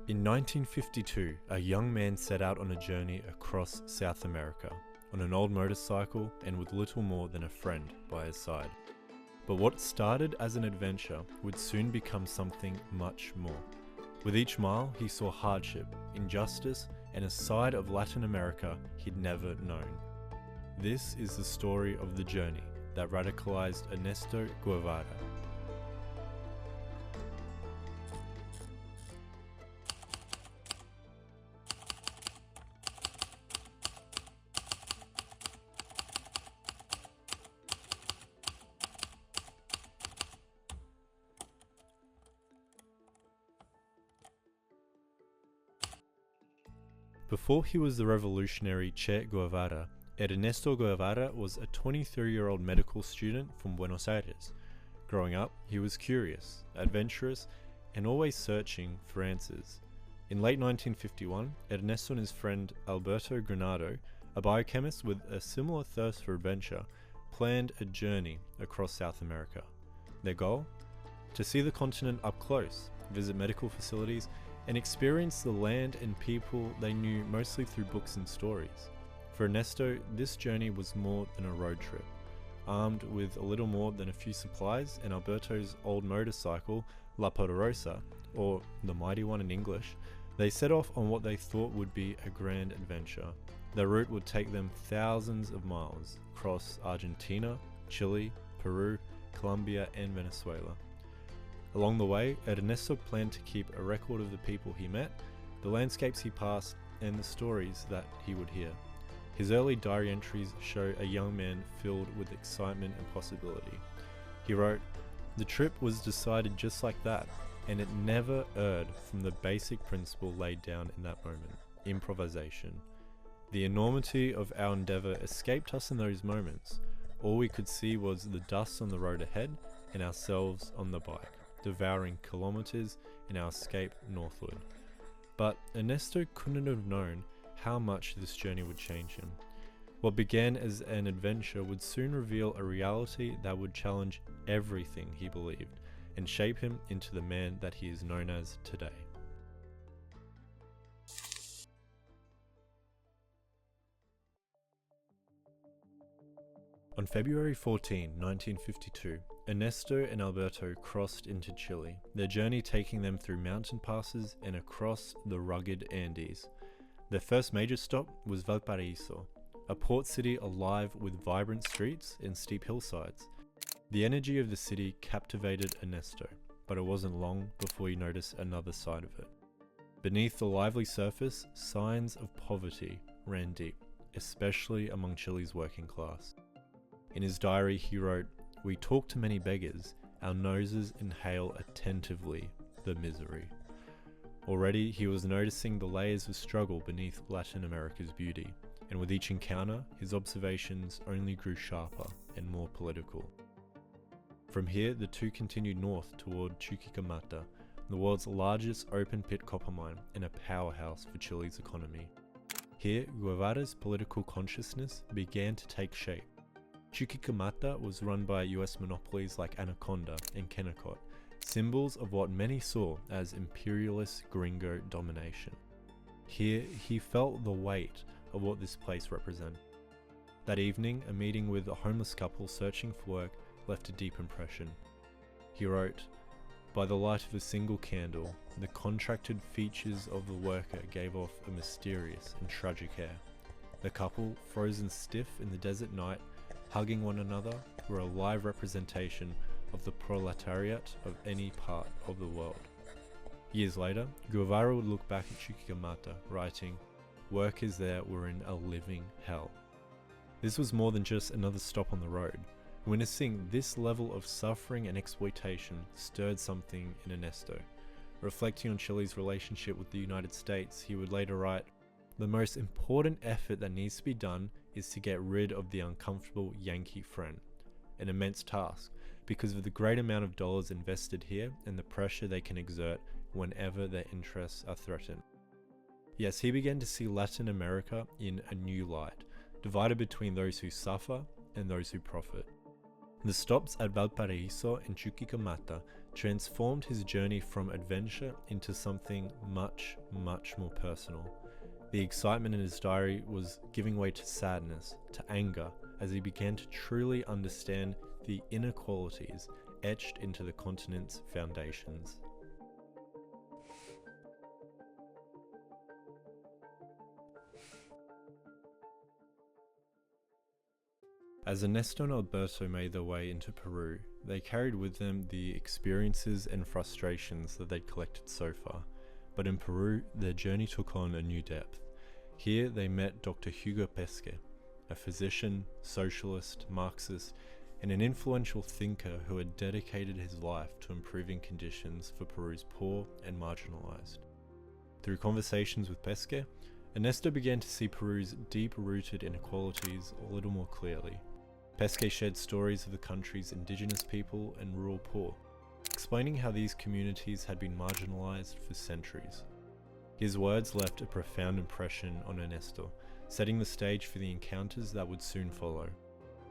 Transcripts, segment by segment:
In 1952, a young man set out on a journey across South America, on an old motorcycle and with little more than a friend by his side. But what started as an adventure would soon become something much more. With each mile, he saw hardship, injustice, and a side of Latin America he'd never known. This is the story of the journey that radicalized Ernesto Guevara. Before he was the revolutionary Che Guevara, Ernesto Guevara was a 23-year-old medical student from Buenos Aires. Growing up, he was curious, adventurous, and always searching for answers. In late 1951, Ernesto and his friend Alberto Granado, a biochemist with a similar thirst for adventure, planned a journey across South America. Their goal? To see the continent up close, visit medical facilities, and experience the land and people they knew mostly through books and stories. For Ernesto, this journey was more than a road trip. Armed with a little more than a few supplies and Alberto's old motorcycle, La Poderosa, or the Mighty One in English, they set off on what they thought would be a grand adventure. Their route would take them thousands of miles across Argentina, Chile, Peru, Colombia, and Venezuela. Along the way, Ernesto planned to keep a record of the people he met, the landscapes he passed, and the stories that he would hear. His early diary entries show a young man filled with excitement and possibility. He wrote, "The trip was decided just like that, and it never erred from the basic principle laid down in that moment, improvisation. The enormity of our endeavor escaped us in those moments. All we could see was the dust on the road ahead and ourselves on the bike, devouring kilometers in our escape northward." But Ernesto couldn't have known how much this journey would change him. What began as an adventure would soon reveal a reality that would challenge everything he believed and shape him into the man that he is known as today. On February 14, 1952, Ernesto and Alberto crossed into Chile, their journey taking them through mountain passes and across the rugged Andes. Their first major stop was Valparaiso, a port city alive with vibrant streets and steep hillsides. The energy of the city captivated Ernesto, but it wasn't long before he noticed another side of it. Beneath the lively surface, signs of poverty ran deep, especially among Chile's working class. In his diary he wrote, "We talk to many beggars, our noses inhale attentively the misery." Already he was noticing the layers of struggle beneath Latin America's beauty, and with each encounter, his observations only grew sharper and more political. From here, the two continued north toward Chuquicamata, the world's largest open-pit copper mine and a powerhouse for Chile's economy. Here, Guevara's political consciousness began to take shape. Chuquicamata was run by US monopolies like Anaconda and Kennecott, symbols of what many saw as imperialist gringo domination. Here, he felt the weight of what this place represented. That evening, a meeting with a homeless couple searching for work left a deep impression. He wrote, "By the light of a single candle, the contracted features of the worker gave off a mysterious and tragic air. The couple, frozen stiff in the desert night, hugging one another, were a live representation of the proletariat of any part of the world." Years later, Guevara would look back at Chuquicamata, writing, "Workers there were in a living hell." This was more than just another stop on the road. Witnessing this level of suffering and exploitation stirred something in Ernesto. Reflecting on Chile's relationship with the United States, he would later write, "The most important effort that needs to be done is to get rid of the uncomfortable Yankee friend. An immense task, because of the great amount of dollars invested here and the pressure they can exert whenever their interests are threatened." Yes, he began to see Latin America in a new light, divided between those who suffer and those who profit. The stops at Valparaíso and Chuquicamata transformed his journey from adventure into something much, much more personal. The excitement in his diary was giving way to sadness, to anger, as he began to truly understand the inequalities etched into the continent's foundations. As Ernesto and Alberto made their way into Peru, they carried with them the experiences and frustrations that they'd collected so far. But in Peru, their journey took on a new depth. Here they met Dr. Hugo Pesce, a physician, socialist, Marxist, and an influential thinker who had dedicated his life to improving conditions for Peru's poor and marginalized. Through conversations with Pesce, Ernesto began to see Peru's deep-rooted inequalities a little more clearly. Pesce shared stories of the country's indigenous people and rural poor, explaining how these communities had been marginalized for centuries. His words left a profound impression on Ernesto, setting the stage for the encounters that would soon follow.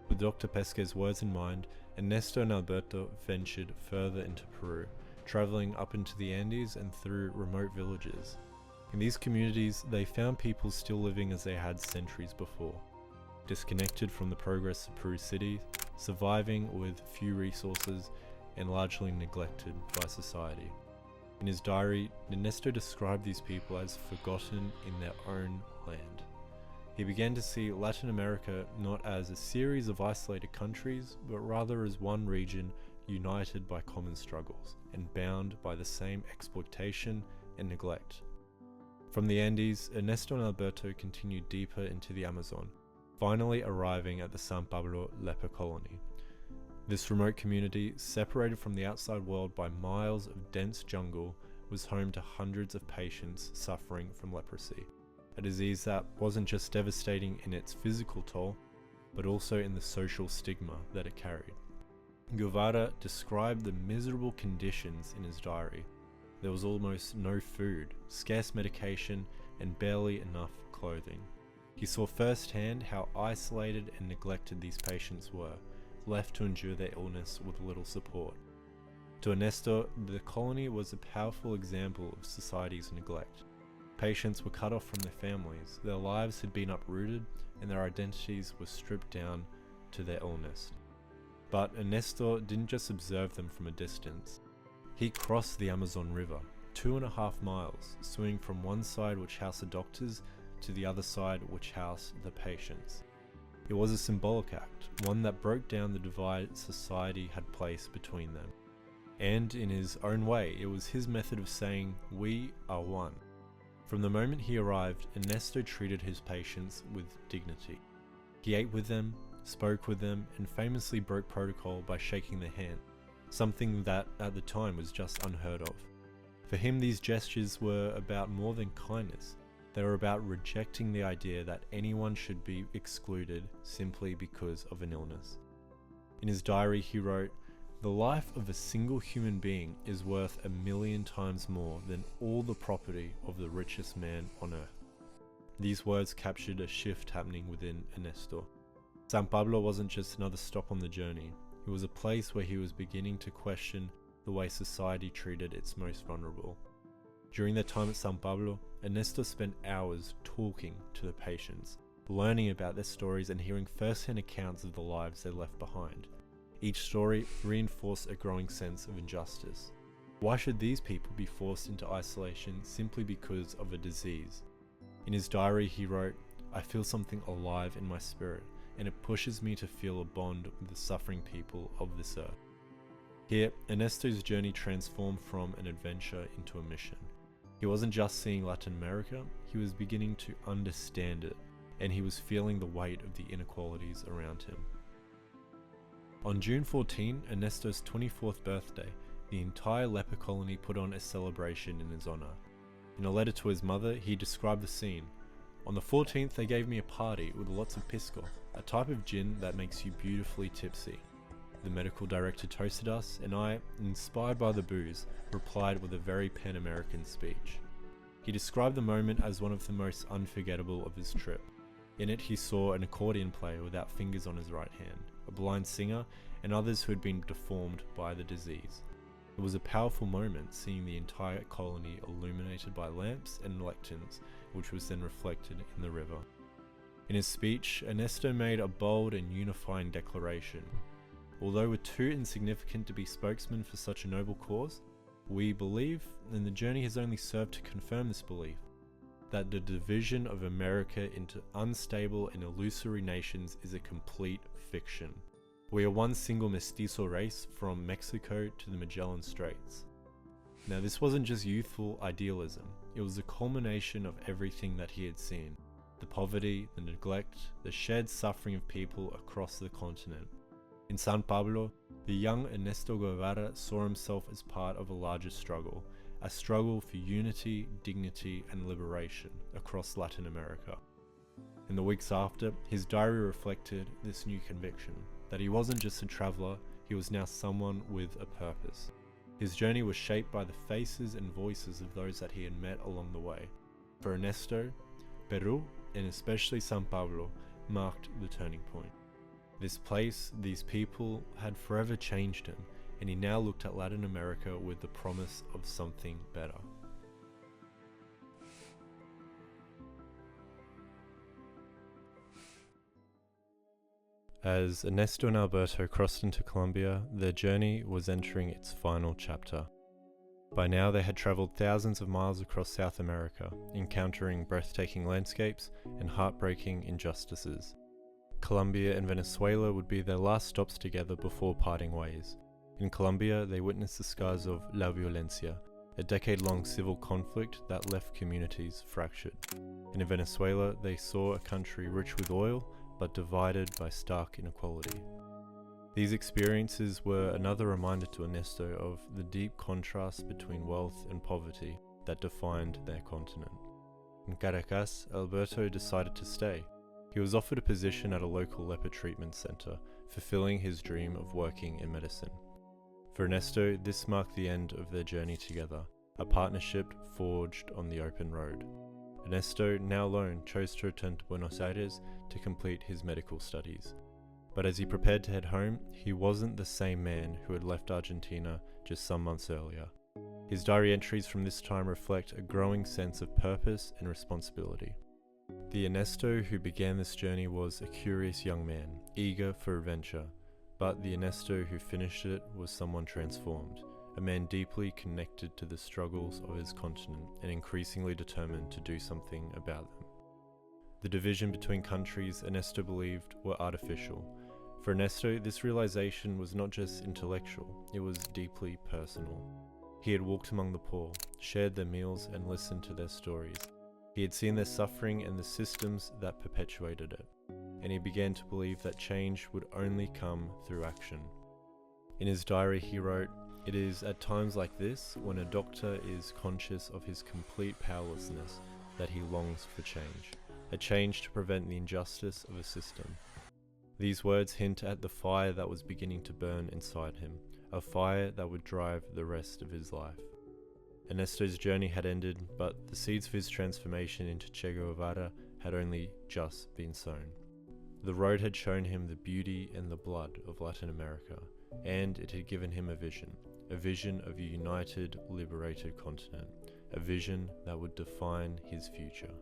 With Dr. Pesce's words in mind, Ernesto and Alberto ventured further into Peru, traveling up into the Andes and through remote villages. In these communities, they found people still living as they had centuries before, disconnected from the progress of Peru City, surviving with few resources, and largely neglected by society. In his diary, Ernesto described these people as forgotten in their own land. He began to see Latin America not as a series of isolated countries, but rather as one region united by common struggles and bound by the same exploitation and neglect. From the Andes, Ernesto and Alberto continued deeper into the Amazon, finally arriving at the San Pablo leper colony. This remote community, separated from the outside world by miles of dense jungle, was home to hundreds of patients suffering from leprosy, a disease that wasn't just devastating in its physical toll, but also in the social stigma that it carried. Guevara described the miserable conditions in his diary. There was almost no food, scarce medication, and barely enough clothing. He saw firsthand how isolated and neglected these patients were, left to endure their illness with little support. To Ernesto, the colony was a powerful example of society's neglect. Patients were cut off from their families, their lives had been uprooted, and their identities were stripped down to their illness. But Ernesto didn't just observe them from a distance. He crossed the Amazon River, 2.5 miles, swinging from one side which housed the doctors to the other side which housed the patients. It was a symbolic act, one that broke down the divide society had placed between them. And in his own way, it was his method of saying, "We are one." From the moment he arrived, Ernesto treated his patients with dignity. He ate with them, spoke with them, and famously broke protocol by shaking their hand, something that at the time was just unheard of. For him, these gestures were about more than kindness. They were about rejecting the idea that anyone should be excluded simply because of an illness. In his diary, he wrote, "The life of a single human being is worth 1,000,000 times more than all the property of the richest man on earth." These words captured a shift happening within Ernesto. San Pablo wasn't just another stop on the journey. It was a place where he was beginning to question the way society treated its most vulnerable. During their time at San Pablo, Ernesto spent hours talking to the patients, learning about their stories and hearing first-hand accounts of the lives they left behind. Each story reinforced a growing sense of injustice. Why should these people be forced into isolation simply because of a disease? In his diary, he wrote, "I feel something alive in my spirit, and it pushes me to feel a bond with the suffering people of this earth." Here, Ernesto's journey transformed from an adventure into a mission. He wasn't just seeing Latin America, he was beginning to understand it, and he was feeling the weight of the inequalities around him. On June 14, Ernesto's 24th birthday, the entire leper colony put on a celebration in his honor. In a letter to his mother, he described the scene. "On the 14th, they gave me a party with lots of pisco, a type of gin that makes you beautifully tipsy. The medical director toasted us, and I, inspired by the booze, replied with a very Pan-American speech." He described the moment as one of the most unforgettable of his trip. In it, he saw an accordion player without fingers on his right hand, a blind singer, and others who had been deformed by the disease. It was a powerful moment seeing the entire colony illuminated by lamps and lecterns, which was then reflected in the river. In his speech, Ernesto made a bold and unifying declaration. Although we're too insignificant to be spokesmen for such a noble cause, we believe, and the journey has only served to confirm this belief, that the division of America into unstable and illusory nations is a complete fiction. We are one single mestizo race from Mexico to the Magellan Straits. Now, this wasn't just youthful idealism, it was a culmination of everything that he had seen. The poverty, the neglect, the shared suffering of people across the continent. In San Pablo, the young Ernesto Guevara saw himself as part of a larger struggle, a struggle for unity, dignity, and liberation across Latin America. In the weeks after, his diary reflected this new conviction, that he wasn't just a traveler, he was now someone with a purpose. His journey was shaped by the faces and voices of those that he had met along the way. For Ernesto, Peru, and especially San Pablo, marked the turning point. This place, these people, had forever changed him, and he now looked at Latin America with the promise of something better. As Ernesto and Alberto crossed into Colombia, their journey was entering its final chapter. By now they had traveled thousands of miles across South America, encountering breathtaking landscapes and heartbreaking injustices. Colombia and Venezuela would be their last stops together before parting ways. In Colombia, they witnessed the scars of La Violencia, a decade-long civil conflict that left communities fractured. And in Venezuela, they saw a country rich with oil, but divided by stark inequality. These experiences were another reminder to Ernesto of the deep contrast between wealth and poverty that defined their continent. In Caracas, Alberto decided to stay. He was offered a position at a local leper treatment center, fulfilling his dream of working in medicine. For Ernesto, this marked the end of their journey together, a partnership forged on the open road. Ernesto, now alone, chose to return to Buenos Aires to complete his medical studies. But as he prepared to head home, he wasn't the same man who had left Argentina just some months earlier. His diary entries from this time reflect a growing sense of purpose and responsibility. The Ernesto who began this journey was a curious young man, eager for adventure, but the Ernesto who finished it was someone transformed, a man deeply connected to the struggles of his continent and increasingly determined to do something about them. The division between countries Ernesto believed were artificial. For Ernesto, this realization was not just intellectual, it was deeply personal. He had walked among the poor, shared their meals, and listened to their stories. He had seen their suffering and the systems that perpetuated it, and he began to believe that change would only come through action. In his diary he wrote, "It is at times like this, when a doctor is conscious of his complete powerlessness, that he longs for change, a change to prevent the injustice of a system." These words hint at the fire that was beginning to burn inside him, a fire that would drive the rest of his life. Ernesto's journey had ended, but the seeds of his transformation into Che Guevara had only just been sown. The road had shown him the beauty and the blood of Latin America, and it had given him a vision of a united, liberated continent, a vision that would define his future.